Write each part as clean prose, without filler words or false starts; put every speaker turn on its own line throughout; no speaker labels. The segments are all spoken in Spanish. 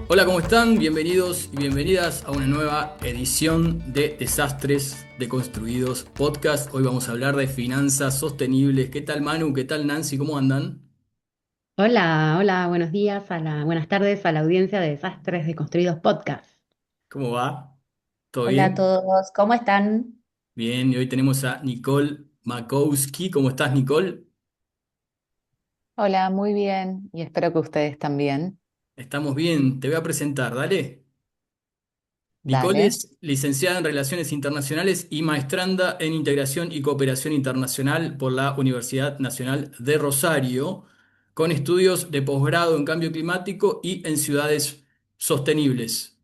Hola, ¿cómo están? Bienvenidos y bienvenidas a una nueva edición de Desastres Deconstruidos Podcast. Hoy vamos a hablar de finanzas sostenibles. ¿Qué tal, Manu? ¿Qué tal, Nancy? ¿Cómo andan?
Hola, hola, buenos días, buenas tardes a la audiencia de Desastres de Construidos Podcast.
¿Cómo va? ¿Todo
Hola a
bien?
todos, ¿cómo están?
Bien, y hoy tenemos a Nicole Makowski. ¿Cómo estás, Nicole?
Hola, muy bien y espero que ustedes también.
Estamos bien, te voy a presentar, dale. Nicole
Dale.
es licenciada en Relaciones Internacionales y maestranda en Integración y Cooperación Internacional por la Universidad Nacional de Rosario, con estudios de posgrado en Cambio Climático y en Ciudades Sostenibles.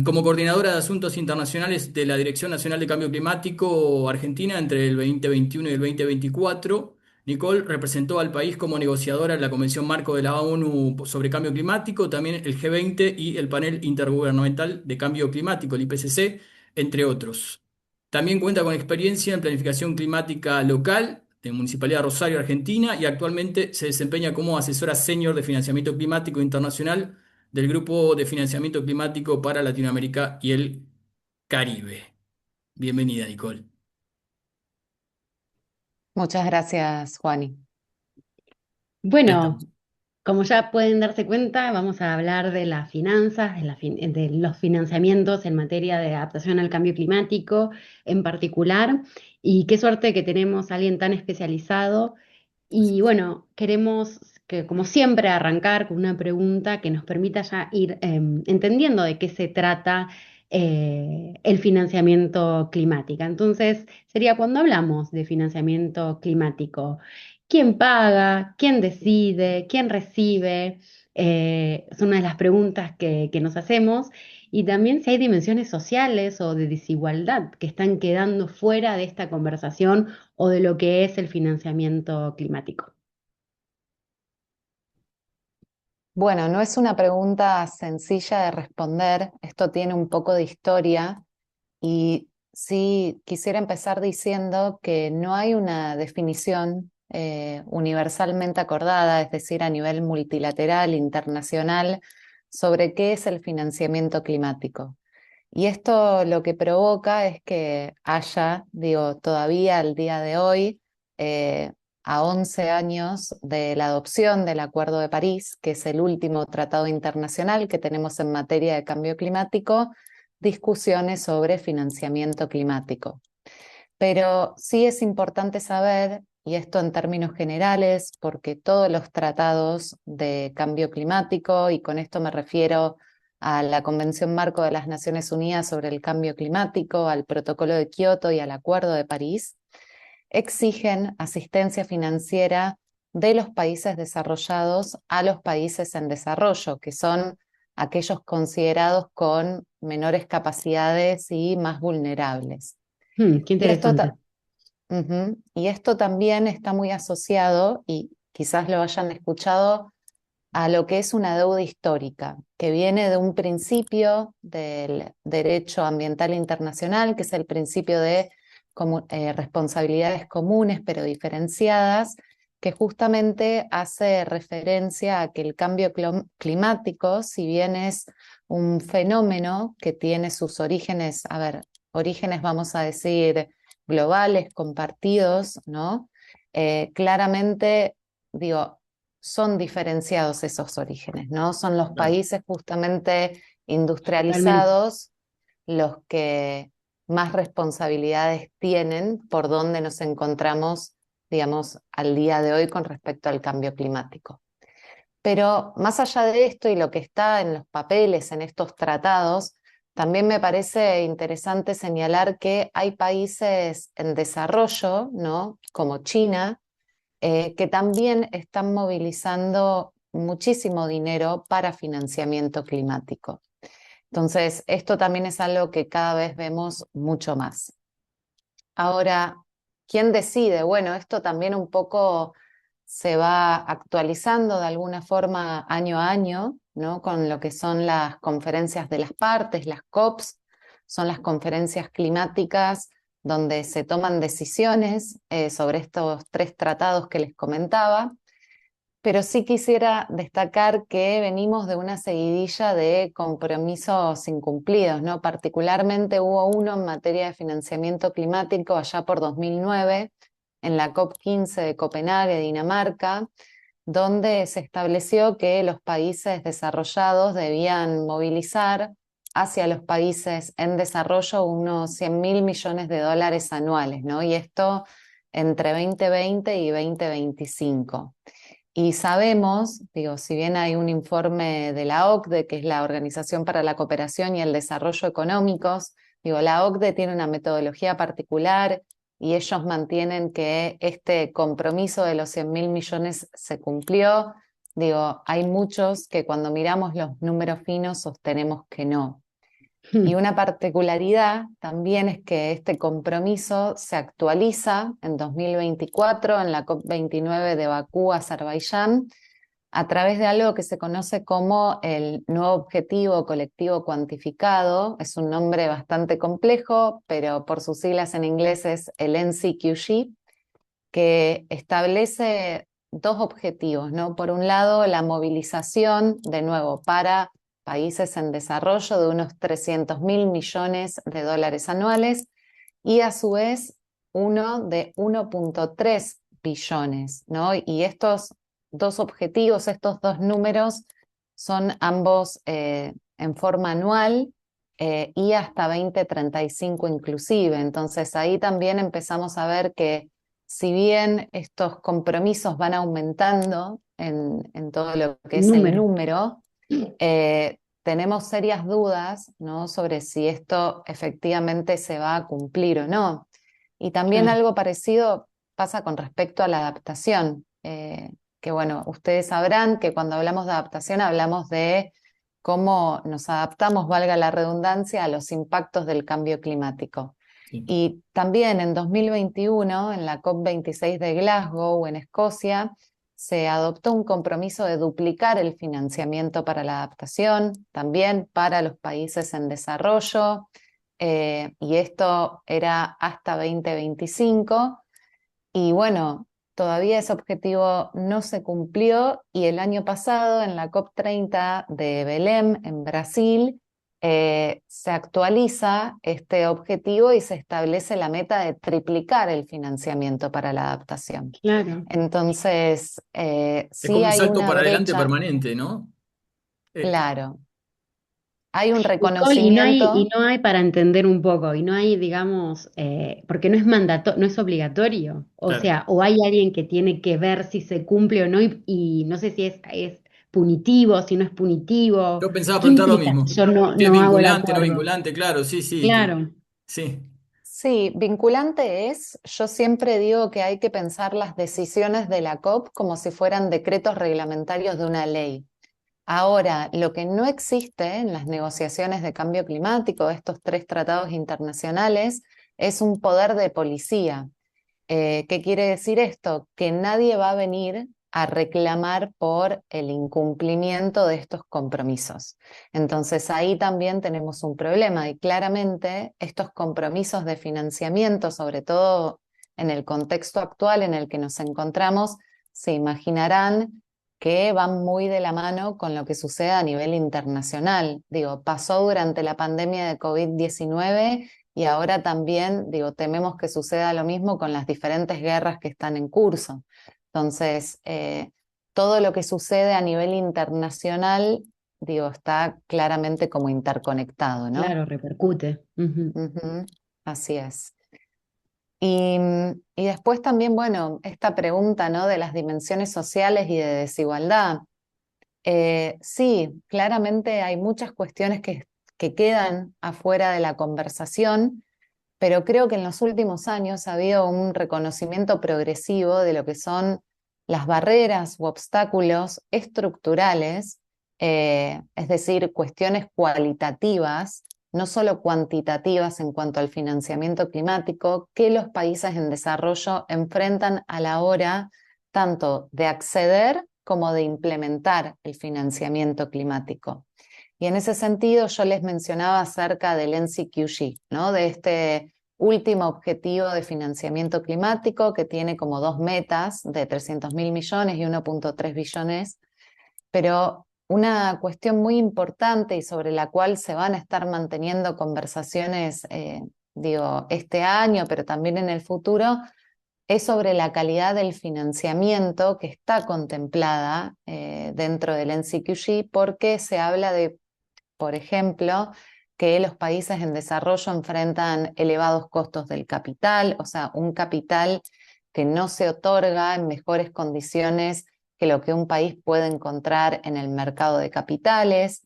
Como coordinadora de Asuntos Internacionales de la Dirección Nacional de Cambio Climático Argentina entre el 2021 y el 2024, Nicole representó al país como negociadora en la Convención Marco de la ONU sobre Cambio Climático, también el G20 y el Panel Intergubernamental de Cambio Climático, el IPCC, entre otros. También cuenta con experiencia en planificación climática local de Municipalidad de Rosario, Argentina, y actualmente se desempeña como asesora senior de financiamiento climático internacional del Grupo de Financiamiento Climático para Latinoamérica y el Caribe. Bienvenida, Nicole.
Muchas gracias, Juani.
Ya estamos.
Bueno, como ya pueden darse cuenta, vamos a hablar de las finanzas, de los financiamientos en materia de adaptación al cambio climático en particular. Y qué suerte que tenemos a alguien tan especializado. Y bueno, queremos que, como siempre, arrancar con una pregunta que nos permita ya ir entendiendo de qué se trata el financiamiento climático. Entonces, sería cuando hablamos de financiamiento climático, ¿quién paga? ¿Quién decide? ¿Quién recibe? Son una de las preguntas que nos hacemos. Y también si hay dimensiones sociales o de desigualdad que están quedando fuera de esta conversación o de lo que es el financiamiento climático.
Bueno, no es una pregunta sencilla de responder, esto tiene un poco de historia y sí quisiera empezar diciendo que no hay una definición universalmente acordada, es decir, a nivel multilateral, internacional, sobre qué es el financiamiento climático. Y esto lo que provoca es que haya, digo, todavía al día de hoy, eh, a 11 años de la adopción del Acuerdo de París, que es el último tratado internacional que tenemos en materia de cambio climático, discusiones sobre financiamiento climático. Pero sí es importante saber, y esto en términos generales, porque todos los tratados de cambio climático, y con esto me refiero a la Convención Marco de las Naciones Unidas sobre el Cambio Climático, al Protocolo de Kioto y al Acuerdo de París, exigen asistencia financiera de los países desarrollados a los países en desarrollo, que son aquellos considerados con menores capacidades y más vulnerables.
Qué
Y esto,
interesante.
y esto también está muy asociado, y quizás lo hayan escuchado, a lo que es una deuda histórica, que viene de un principio del derecho ambiental internacional, que es el principio de responsabilidades comunes pero diferenciadas, que justamente hace referencia a que el cambio climático, si bien es un fenómeno que tiene sus orígenes, a ver, orígenes vamos a decir globales, compartidos, ¿no? Claramente, digo, son diferenciados esos orígenes, ¿no? Son los
Claro.
países justamente
Totalmente.
industrializados los que más responsabilidades tienen por donde nos encontramos, digamos, al día de hoy con respecto al cambio climático. Pero más allá de esto y lo que está en los papeles, en estos tratados, también me parece interesante señalar que hay países en desarrollo, ¿no? Como China, que también están movilizando muchísimo dinero para financiamiento climático. Entonces, esto también es algo que cada vez vemos mucho más. Ahora, ¿quién decide? Bueno, esto también un poco se va actualizando de alguna forma año a año, ¿no? Con lo que son las conferencias de las partes, las COPs, son las conferencias climáticas donde se toman decisiones sobre estos tres tratados que les comentaba. Pero sí quisiera destacar que venimos de una seguidilla de compromisos incumplidos, ¿no? Particularmente hubo uno en materia de financiamiento climático allá por 2009, en la COP15 de Copenhague, Dinamarca, donde se estableció que los países desarrollados debían movilizar hacia los países en desarrollo unos 100.000 millones de dólares anuales, ¿no? Y esto entre 2020 y 2025. Y sabemos, digo, si bien hay un informe de la OCDE, que es la Organización para la Cooperación y el Desarrollo Económicos, digo, la OCDE tiene una metodología particular y ellos mantienen que este compromiso de los 100.000 millones se cumplió. Digo, hay muchos que cuando miramos los números finos sostenemos que no. Y una particularidad también es que este compromiso se actualiza en 2024 en la COP29 de Bakú, Azerbaiyán, a través de algo que se conoce como el nuevo objetivo colectivo cuantificado. Es un nombre bastante complejo, pero por sus siglas en inglés es el NCQG, que establece dos objetivos, ¿no? Por un lado, la movilización, de nuevo, para países en desarrollo de unos 300.000 millones de dólares anuales y a su vez uno de 1,3 billones, ¿no? Y estos dos objetivos, estos dos números, son ambos en forma anual y hasta 2035 inclusive. Entonces ahí también empezamos a ver que si bien estos compromisos van aumentando en todo lo que es el
Número.
número, tenemos serias dudas, ¿no? Sobre si esto efectivamente se va a cumplir o no. Y también
Claro.
algo parecido pasa con respecto a la adaptación, que bueno, ustedes sabrán que cuando hablamos de adaptación hablamos de cómo nos adaptamos, valga la redundancia, a los impactos del cambio climático.
Sí.
Y también en 2021, en la COP26 de Glasgow, en Escocia, se adoptó un compromiso de duplicar el financiamiento para la adaptación, también para los países en desarrollo, y esto era hasta 2025. Y bueno, todavía ese objetivo no se cumplió y el año pasado en la COP30 de Belém, en Brasil, se actualiza este objetivo y se establece la meta de triplicar el financiamiento para la adaptación.
Claro.
Entonces,
Es como
sí
un
hay
salto
una
para adelante
brecha,
permanente, ¿no? Eh,
claro, hay un
Y, Paul, y
reconocimiento.
no hay para entender un poco, y no hay, digamos, porque no es no es obligatorio. O
claro.
sea, o hay alguien que tiene que ver si se cumple o no, y no sé si es punitivo, si no es punitivo.
Yo pensaba
¿Qué
preguntar lo
implica
mismo.
si yo
Si es
no hago el
vinculante, no
acuerdo?
vinculante, claro, sí, sí,
Claro,
sí,
Sí, vinculante es, yo siempre digo que hay que pensar las decisiones de la COP como si fueran decretos reglamentarios de una ley. Ahora, lo que no existe en las negociaciones de cambio climático, estos tres tratados internacionales, es un poder de policía. ¿Qué quiere decir esto? Que nadie va a venir a reclamar por el incumplimiento de estos compromisos. Entonces ahí también tenemos un problema y claramente estos compromisos de financiamiento, sobre todo en el contexto actual en el que nos encontramos, se imaginarán que van muy de la mano con lo que sucede a nivel internacional. Digo, pasó durante la pandemia de COVID-19 y ahora también, digo, tememos que suceda lo mismo con las diferentes guerras que están en curso. Entonces, todo lo que sucede a nivel internacional, digo, está claramente como interconectado, ¿no?
claro, repercute. Ujú.
Ujú, así es. Y después también, bueno, esta pregunta, ¿no? De las dimensiones sociales y de desigualdad. Sí, claramente hay muchas cuestiones que quedan afuera de la conversación, pero creo que en los últimos años ha habido un reconocimiento progresivo de lo que son las barreras u obstáculos estructurales, es decir, cuestiones cualitativas, no solo cuantitativas en cuanto al financiamiento climático, que los países en desarrollo enfrentan a la hora tanto de acceder como de implementar el financiamiento climático. Y en ese sentido yo les mencionaba acerca del NCQG, ¿no? De este último objetivo de financiamiento climático, que tiene como dos metas de 300.000 millones y 1,3 billones, pero una cuestión muy importante y sobre la cual se van a estar manteniendo conversaciones, digo, este año, pero también en el futuro, es sobre la calidad del financiamiento que está contemplada dentro del NCQG, porque se habla de, por ejemplo, que los países en desarrollo enfrentan elevados costos del capital, o sea, un capital que no se otorga en mejores condiciones que lo que un país puede encontrar en el mercado de capitales.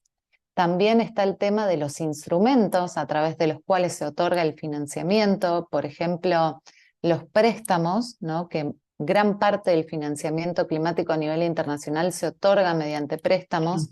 También está el tema de los instrumentos a través de los cuales se otorga el financiamiento, por ejemplo, los préstamos, ¿no? Que gran parte del financiamiento climático a nivel internacional se otorga mediante préstamos.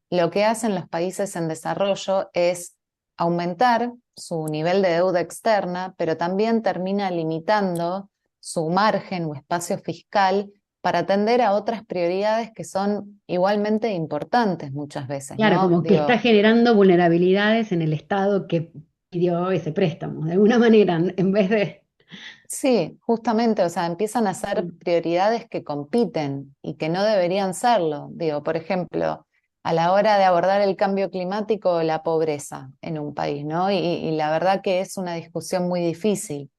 Lo que hacen los países en desarrollo es aumentar su nivel de deuda externa, pero también termina limitando su margen o espacio fiscal para atender a otras prioridades que son igualmente importantes muchas veces,
Claro,
¿no?
como que está
Digo,
generando vulnerabilidades en el Estado que pidió ese préstamo, de alguna manera, en vez de...
sí, justamente, o sea, empiezan a ser prioridades que compiten y que no deberían serlo. Digo, por ejemplo, a la hora de abordar el cambio climático o la pobreza en un país, ¿no? Y la verdad que es una discusión muy difícil.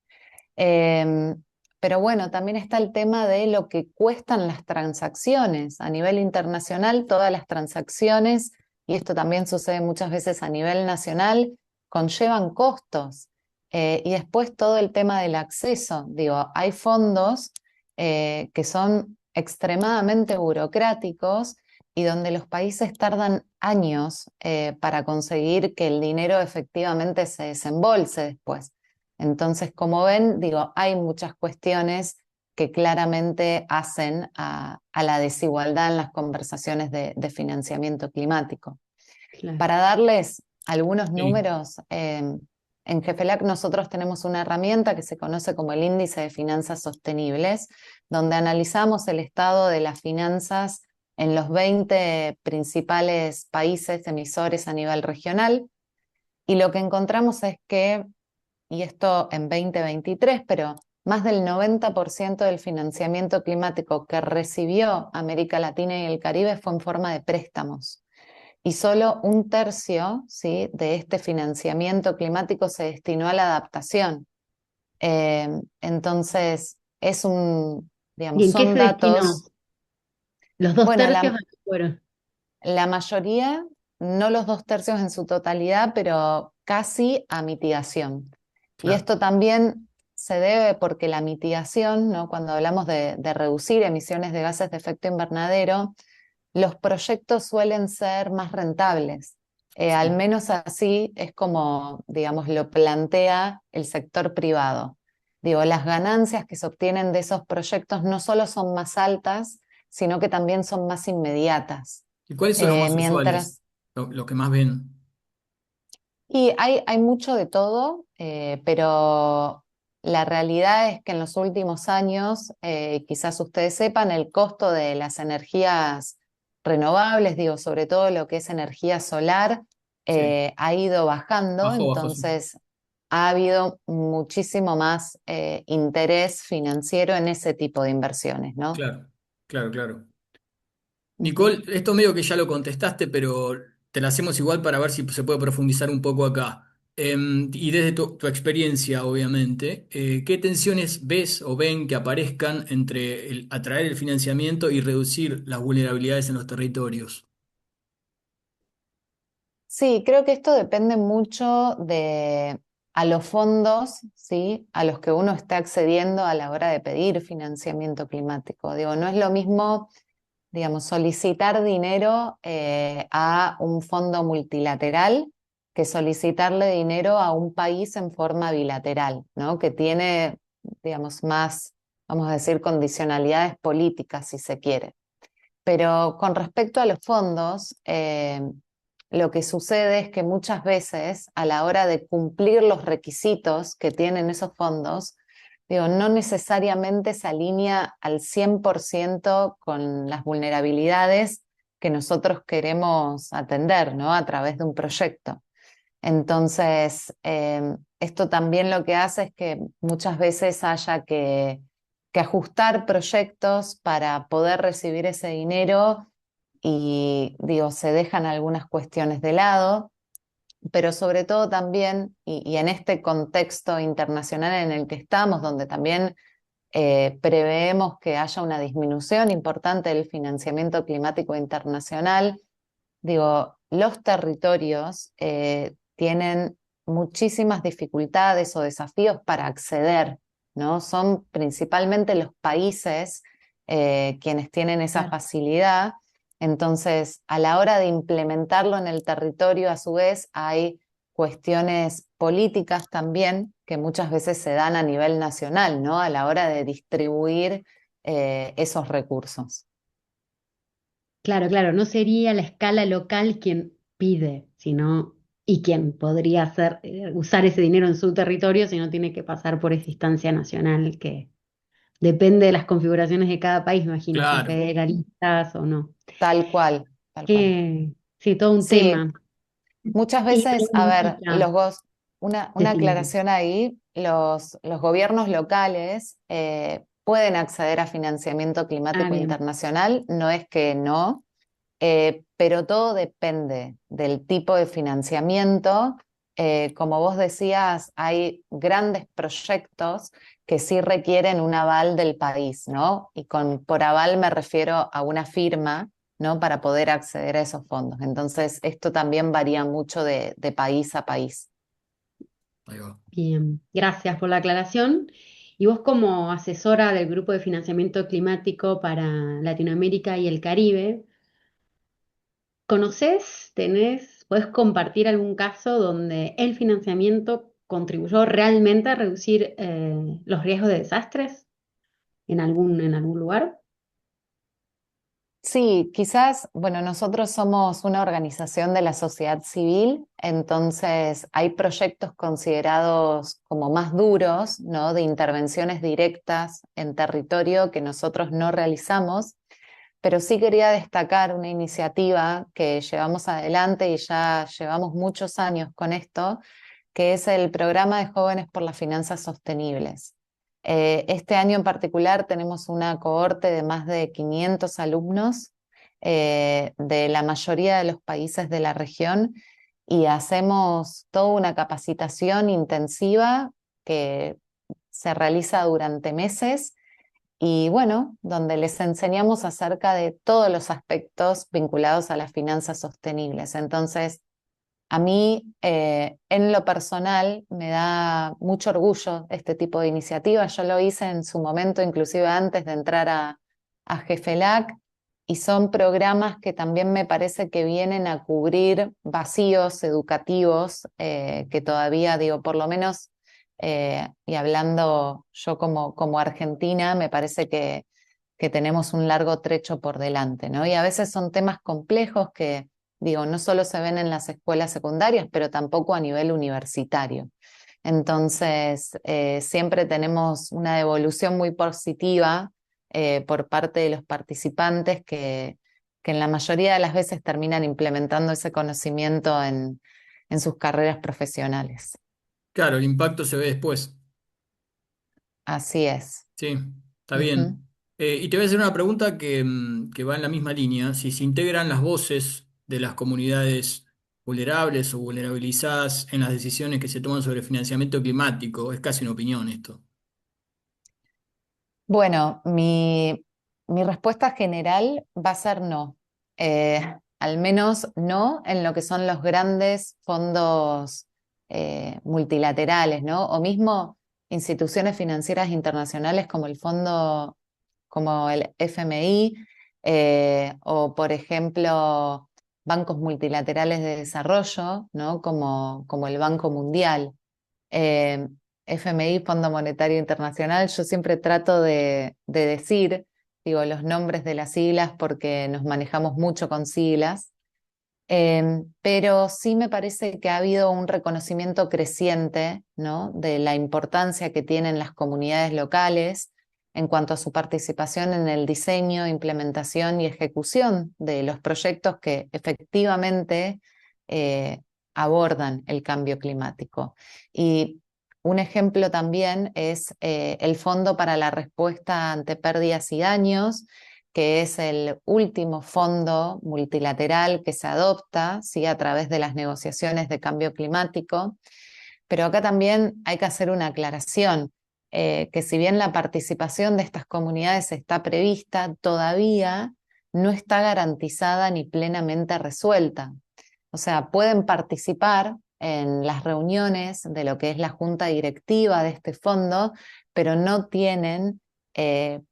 Em, pero bueno, también está el tema de lo que cuestan las transacciones. A nivel internacional, todas las transacciones, y esto también sucede muchas veces a nivel nacional, conllevan costos. Y después todo el tema del acceso. Digo, hay fondos que son extremadamente burocráticos y donde los países tardan años para conseguir que el dinero efectivamente se desembolse después. Entonces, como ven, digo, hay muchas cuestiones que claramente hacen a la desigualdad en las conversaciones de financiamiento climático.
Claro.
Para darles algunos
Sí.
números, en GEFELAC nosotros tenemos una herramienta que se conoce como el Índice de Finanzas Sostenibles, donde analizamos el estado de las finanzas en los 20 principales países emisores a nivel regional, y lo que encontramos es que, y esto en 2023, pero más del 90% del financiamiento climático que recibió América Latina y el Caribe fue en forma de préstamos. Y solo un tercio, ¿sí?, de este financiamiento climático se destinó a la adaptación. Entonces,
¿Y
digamos,
en qué
son
se destinó?
datos,
Los dos
bueno,
tercios a qué fueron.
la mayoría, no los dos tercios en su totalidad, pero casi a mitigación. Y
Claro.
esto también se debe porque la mitigación, ¿no? Cuando hablamos de reducir emisiones de gases de efecto invernadero, los proyectos suelen ser más rentables. Al
Sí.
menos así es como, digamos, lo plantea el sector privado. Digo, las ganancias que se obtienen de esos proyectos no solo son más altas, sino que también son más inmediatas.
¿Y cuáles son los más usuales?
Mientras,
Lo que más ven.
y hay mucho de todo, pero la realidad es que en los últimos años, quizás ustedes sepan, el costo de las energías renovables, digo, sobre todo lo que es energía solar,
Sí.
ha ido bajando,
Bajo, bajo, sí.
entonces ha habido muchísimo más interés financiero en ese tipo de inversiones, ¿no?
Claro, claro, claro.
Ujú.
Nicole, esto medio que ya lo contestaste, pero te la hacemos igual para ver si se puede profundizar un poco acá. Y desde tu experiencia, obviamente, ¿qué tensiones ves o ven que aparezcan entre atraer el financiamiento y reducir las vulnerabilidades en los territorios?
Sí, creo que esto depende mucho a los fondos, ¿sí?, a los que uno está accediendo a la hora de pedir financiamiento climático. Digo, no es lo mismo, digamos, solicitar dinero a un fondo multilateral que solicitarle dinero a un país en forma bilateral, ¿no? Que tiene, digamos, más, vamos a decir, condicionalidades políticas, si se quiere. Pero con respecto a los fondos, lo que sucede es que muchas veces a la hora de cumplir los requisitos que tienen esos fondos, digo, no necesariamente se alinea al 100% con las vulnerabilidades que nosotros queremos atender, ¿no?, a través de un proyecto. Entonces, esto también lo que hace es que muchas veces haya que ajustar proyectos para poder recibir ese dinero y, digo, se dejan algunas cuestiones de lado, pero sobre todo también, y en este contexto internacional en el que estamos, donde también preveemos que haya una disminución importante del financiamiento climático internacional. Digo, los territorios tienen muchísimas dificultades o desafíos para acceder, ¿no? Son principalmente los países quienes tienen esa
Claro.
facilidad. Entonces, a la hora de implementarlo en el territorio, a su vez, hay cuestiones políticas también que muchas veces se dan a nivel nacional, ¿no? A la hora de distribuir esos recursos.
Claro, claro, no sería la escala local quien pide, sino y quien podría hacer, usar ese dinero en su territorio, sino tiene que pasar por esa instancia nacional que depende de las configuraciones de cada país, me imagino, si
Claro.
federalistas o no.
Tal cual, tal cual.
Sí, todo un
Sí,
tema.
muchas
Y
veces, a ver,
preguntita,
una
decime.
aclaración ahí, los gobiernos locales pueden acceder a financiamiento
Ah,
climático
bien.
internacional, no es que no, pero todo depende del tipo de financiamiento. Como vos decías, hay grandes proyectos que sí requieren un aval del país, ¿no? Y por aval me refiero a una firma, ¿no? Para poder acceder a esos fondos. Entonces, esto también varía mucho de país a país.
Ahí va.
Bien, gracias por la aclaración. Y vos como asesora del Grupo de Financiamiento Climático para Latinoamérica y el Caribe, ¿conocés, podés compartir algún caso donde el financiamiento contribuyó realmente a reducir los riesgos de desastres en algún lugar?
Sí, quizás, bueno, nosotros somos una organización de la sociedad civil, entonces hay proyectos considerados como más duros, ¿no? De intervenciones directas en territorio que nosotros no realizamos, pero sí quería destacar una iniciativa que llevamos adelante y ya llevamos muchos años con esto, que es el programa de jóvenes por las finanzas sostenibles. Este año en particular tenemos una cohorte de más de 500 alumnos de la mayoría de los países de la región y hacemos toda una capacitación intensiva que se realiza durante meses y bueno, donde les enseñamos acerca de todos los aspectos vinculados a las finanzas sostenibles. Entonces, a mí, en lo personal, me da mucho orgullo este tipo de iniciativas. Yo lo hice en su momento, inclusive antes de entrar a GEFELAC, y son programas que también me parece que vienen a cubrir vacíos educativos que todavía, digo, por lo menos, y hablando yo como argentina, me parece que tenemos un largo trecho por delante, ¿no? Y a veces son temas complejos que digo, no solo se ven en las escuelas secundarias, pero tampoco a nivel universitario. Entonces, siempre tenemos una devolución muy positiva por parte de los participantes que en la mayoría de las veces terminan implementando ese conocimiento en sus carreras profesionales.
Claro, el impacto se ve después.
Así es.
Sí, está
Ujú.
bien. Y te voy a hacer una pregunta que va en la misma línea. Si se integran las voces de las comunidades vulnerables o vulnerabilizadas en las decisiones que se toman sobre financiamiento climático, es casi una opinión esto.
Bueno, mi respuesta general va a ser no. Al menos no en lo que son los grandes fondos multilaterales, ¿no? O mismo instituciones financieras internacionales como el fondo, como el FMI, o por ejemplo, bancos multilaterales de desarrollo, ¿no? Como el Banco Mundial. eh, FMI, Fondo Monetario Internacional, yo siempre trato de decir, digo, los nombres de las siglas porque nos manejamos mucho con siglas, pero sí me parece que ha habido un reconocimiento creciente, ¿no? De la importancia que tienen las comunidades locales en cuanto a su participación en el diseño, implementación y ejecución de los proyectos que efectivamente abordan el cambio climático. Y un ejemplo también es el Fondo para la Respuesta ante Pérdidas y Daños, que es el último fondo multilateral que se adopta, ¿sí?, a través de las negociaciones de cambio climático. Pero acá también hay que hacer una aclaración, que si bien la participación de estas comunidades está prevista, todavía no está garantizada ni plenamente resuelta. O sea, pueden participar en las reuniones de lo que es la junta directiva de este fondo, pero no tienen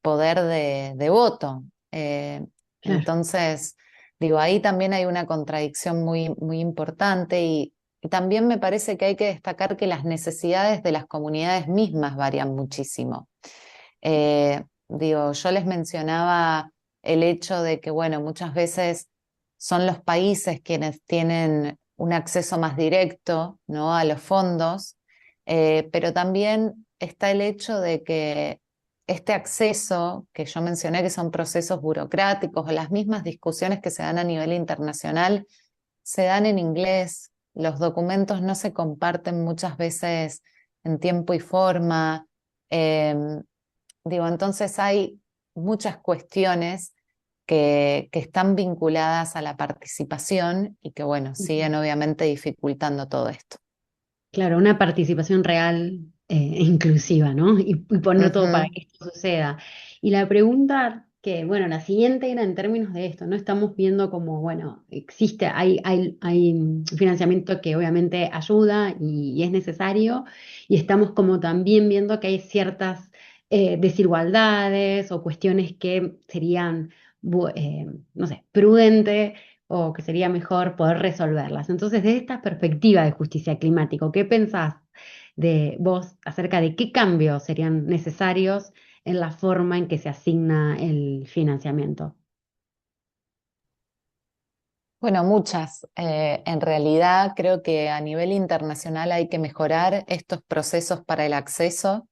poder de voto.
Claro.
Entonces, digo, ahí también hay una contradicción muy importante y también me parece que hay que destacar que las necesidades de las comunidades mismas varían muchísimo. Digo, yo les mencionaba el hecho de que, bueno, muchas veces son los países quienes tienen un acceso más directo, ¿no?, a los fondos, pero también está el hecho de que este acceso que yo mencioné, que son procesos burocráticos o las mismas discusiones que se dan a nivel internacional, se dan en inglés, los documentos no se comparten muchas veces en tiempo y forma. Digo, entonces hay muchas cuestiones que están vinculadas a la participación y que, bueno, siguen obviamente dificultando todo esto.
Claro, una participación real e inclusiva, ¿no? Y poner todo para
Ujú.
que esto suceda. Y la pregunta que, bueno, la siguiente era en términos de esto, ¿no? Estamos viendo como, bueno, existe, hay financiamiento que obviamente ayuda y es necesario, y estamos como también viendo que hay ciertas desigualdades o cuestiones que serían, no sé, prudentes o que sería mejor poder resolverlas. Entonces, desde esta perspectiva de justicia climática, ¿qué pensás de vos acerca de qué cambios serían necesarios en la forma en que se asigna el financiamiento?
Bueno, muchas. En realidad creo que a nivel internacional hay que mejorar estos procesos para el acceso.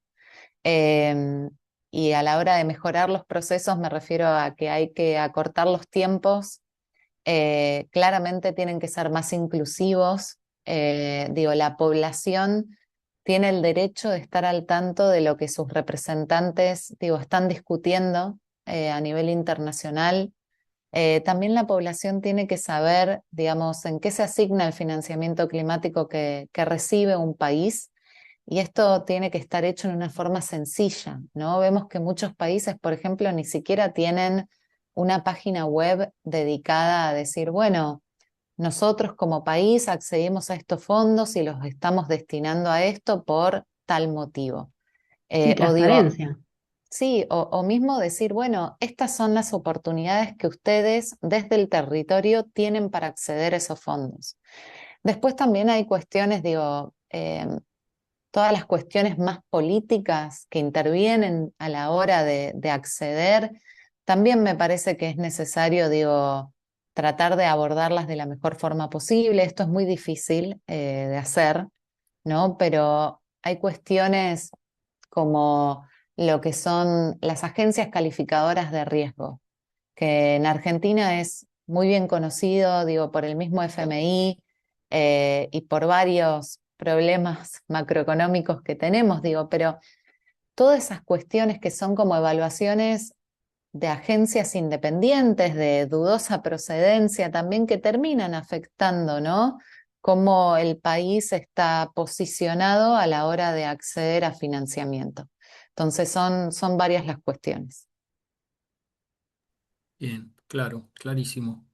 em, y a la hora de mejorar los procesos me refiero a que hay que acortar los tiempos. Claramente tienen que ser más inclusivos. Digo, la población tiene el derecho de estar al tanto de lo que sus representantes, digo, están discutiendo a nivel internacional. También la población tiene que saber, digamos, en qué se asigna el financiamiento climático que recibe un país. Y esto tiene que estar hecho en una forma sencilla, ¿no? Vemos que muchos países, por ejemplo, ni siquiera tienen una página web dedicada a decir, bueno, nosotros como país accedimos a estos fondos y los estamos destinando a esto por tal motivo.
Sí,
O digo,
transparencia.
sí, o mismo decir, bueno, estas son las oportunidades que ustedes desde el territorio tienen para acceder a esos fondos. Después también hay cuestiones, digo, todas las cuestiones más políticas que intervienen a la hora de acceder, también me parece que es necesario, digo, tratar de abordarlas de la mejor forma posible. Esto es muy difícil de hacer, ¿no? Pero hay cuestiones como lo que son las agencias calificadoras de riesgo, que en Argentina es muy bien conocido, digo, por el mismo FMI y por varios problemas macroeconómicos que tenemos, digo, pero todas esas cuestiones que son como evaluaciones de agencias independientes, de dudosa procedencia, también que terminan afectando, ¿no? Cómo el país está posicionado a la hora de acceder a financiamiento. Entonces son varias las cuestiones.
Bien, claro, clarísimo.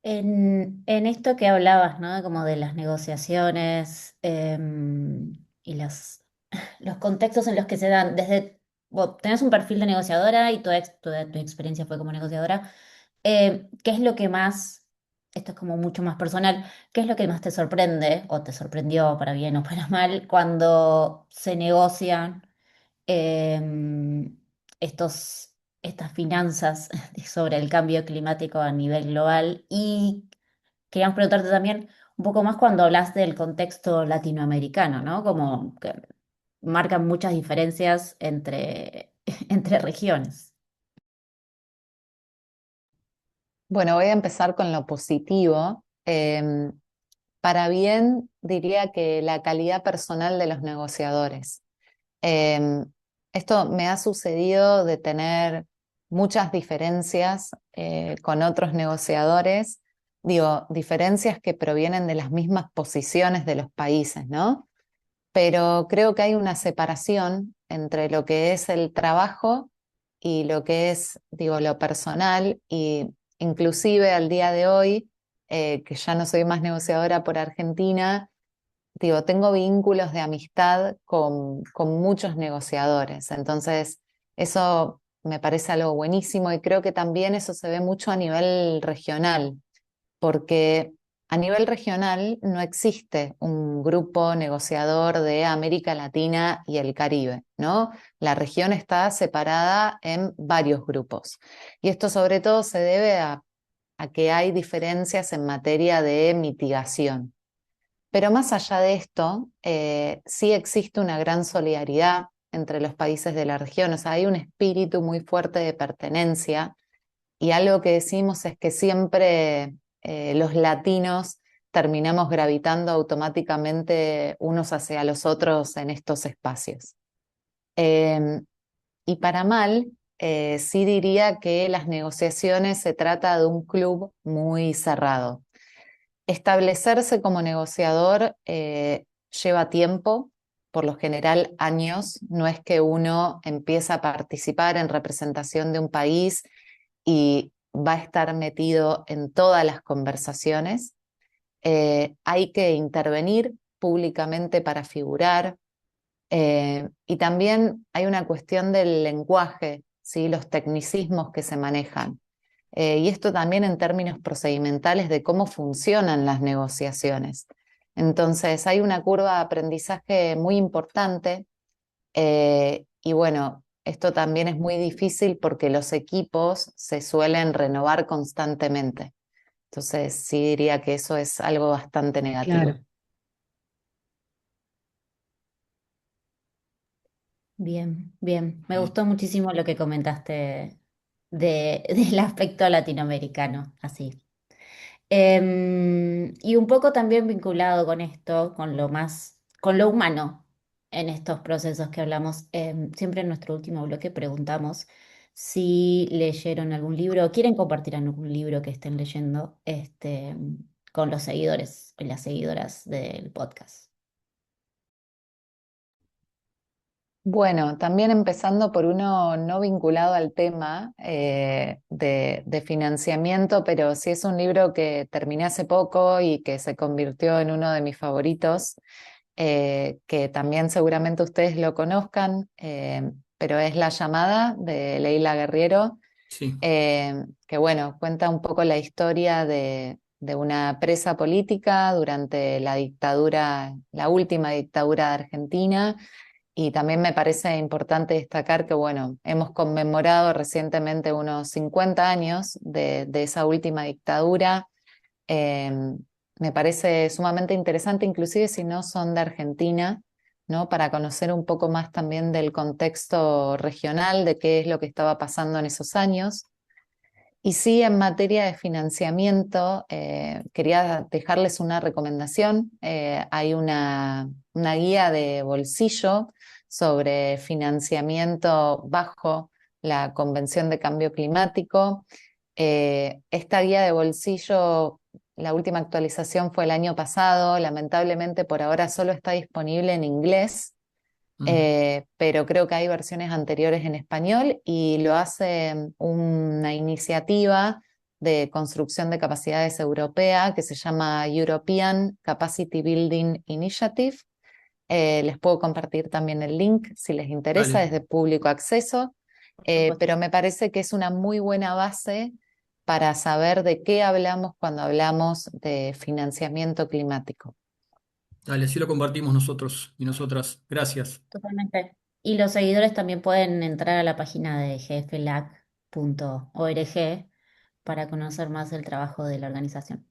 En esto que hablabas, ¿no? Como de las negociaciones y los contextos en los que se dan, desde, vos tenés un perfil de negociadora y tu experiencia fue como negociadora, ¿qué es lo que más, esto es como mucho más personal, qué es lo que más te sorprende o te sorprendió para bien o para mal cuando se negocian em, estos, estas finanzas sobre el cambio climático a nivel global? Y queríamos preguntarte también un poco más cuando hablas del contexto latinoamericano, ¿no? Como que marcan muchas diferencias entre, entre regiones.
Bueno, voy a empezar con lo positivo. para bien, diría que la calidad personal de los negociadores. Em, Esto me ha sucedido de tener muchas diferencias con otros negociadores, digo, diferencias que provienen de las mismas posiciones de los países, ¿no? Pero creo que hay una separación entre lo que es el trabajo y lo que es, digo, lo personal, y inclusive al día de hoy, que ya no soy más negociadora por Argentina, digo, tengo vínculos de amistad con muchos negociadores, entonces eso me parece algo buenísimo y creo que también eso se ve mucho a nivel regional, porque a nivel regional no existe un grupo negociador de América Latina y el Caribe, ¿no? La región está separada en varios grupos y esto sobre todo se debe a que hay diferencias en materia de mitigación. Pero más allá de esto, sí existe una gran solidaridad entre los países de la región, o sea, hay un espíritu muy fuerte de pertenencia y algo que decimos es que siempre los latinos terminamos gravitando automáticamente unos hacia los otros en estos espacios. Eh, y para mal, sí diría que las negociaciones se trata de un club muy cerrado. Establecerse como negociador lleva tiempo, por lo general años. No es que uno empieza a participar en representación de un país y va a estar metido en todas las conversaciones. Hay que intervenir públicamente para figurar. Y también hay una cuestión del lenguaje, ¿sí? Los tecnicismos que se manejan. Y esto también en términos procedimentales de cómo funcionan las negociaciones. Entonces, hay una curva de aprendizaje muy importante y bueno, esto también es muy difícil porque los equipos se suelen renovar constantemente. Entonces, sí diría que eso es algo bastante negativo.
Claro.
Bien, bien. Me
Y
gustó muchísimo lo que comentaste del aspecto latinoamericano, así. Y un poco también vinculado con esto, con lo humano en estos procesos que hablamos. Siempre en nuestro último bloque preguntamos si leyeron algún libro o quieren compartir algún libro que estén leyendo, con los seguidores y las seguidoras del podcast.
Bueno, también empezando por uno no vinculado al tema de financiamiento, pero sí es un libro que terminé hace poco y que se convirtió en uno de mis favoritos, que también seguramente ustedes lo conozcan, pero es La llamada de Leila Guerriero,
sí,
que bueno, cuenta un poco la historia de una presa política durante la dictadura, la última dictadura de Argentina. Y también me parece importante destacar que, bueno, hemos conmemorado recientemente unos 50 años de esa última dictadura. Eh, Me parece sumamente interesante, inclusive si no son de Argentina, ¿no? Para conocer un poco más también del contexto regional, de qué es lo que estaba pasando en esos años. Y sí, en materia de financiamiento, quería dejarles una recomendación. Hay una guía de bolsillo sobre financiamiento bajo la Convención de Cambio Climático. Esta guía de bolsillo, la última actualización fue el año pasado. Lamentablemente por ahora solo está disponible en inglés,
mm,
pero creo que hay versiones anteriores en español y lo hace una iniciativa de construcción de capacidades europea que se llama European Capacity Building Initiative. Les puedo compartir también el link si les interesa, es
dale.
de público acceso,
Por supuesto.
pero me parece que es una muy buena base para saber de qué hablamos cuando hablamos de financiamiento climático.
Dale, así lo compartimos nosotros y nosotras. Gracias.
Totalmente. Y los seguidores también pueden entrar a la página de gflac.org para conocer más el trabajo de la organización.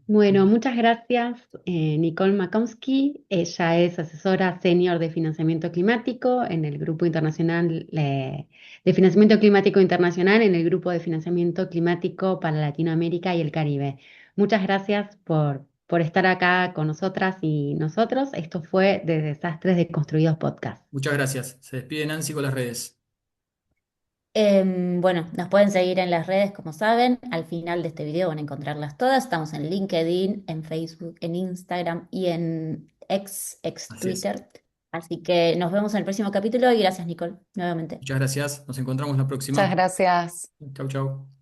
Bueno, muchas gracias, Nicole Makowski. Ella es asesora senior de financiamiento climático en el Grupo Internacional de Financiamiento Climático Internacional, en el Grupo de Financiamiento Climático para Latinoamérica y el Caribe. Muchas gracias por por estar acá con nosotras y nosotros. Esto fue de Desastres de Construidos Podcast.
Muchas gracias. Se despide Nancy con las redes.
Bueno, nos pueden seguir en las redes, como saben. Al final de este video van a encontrarlas todas. Estamos en LinkedIn, en Facebook, en Instagram y en ex
Así es.
Twitter. Así que nos vemos en el próximo capítulo y gracias, Nicole, nuevamente.
Muchas gracias. Nos encontramos la
Muchas
próxima.
gracias.
Chau, chau.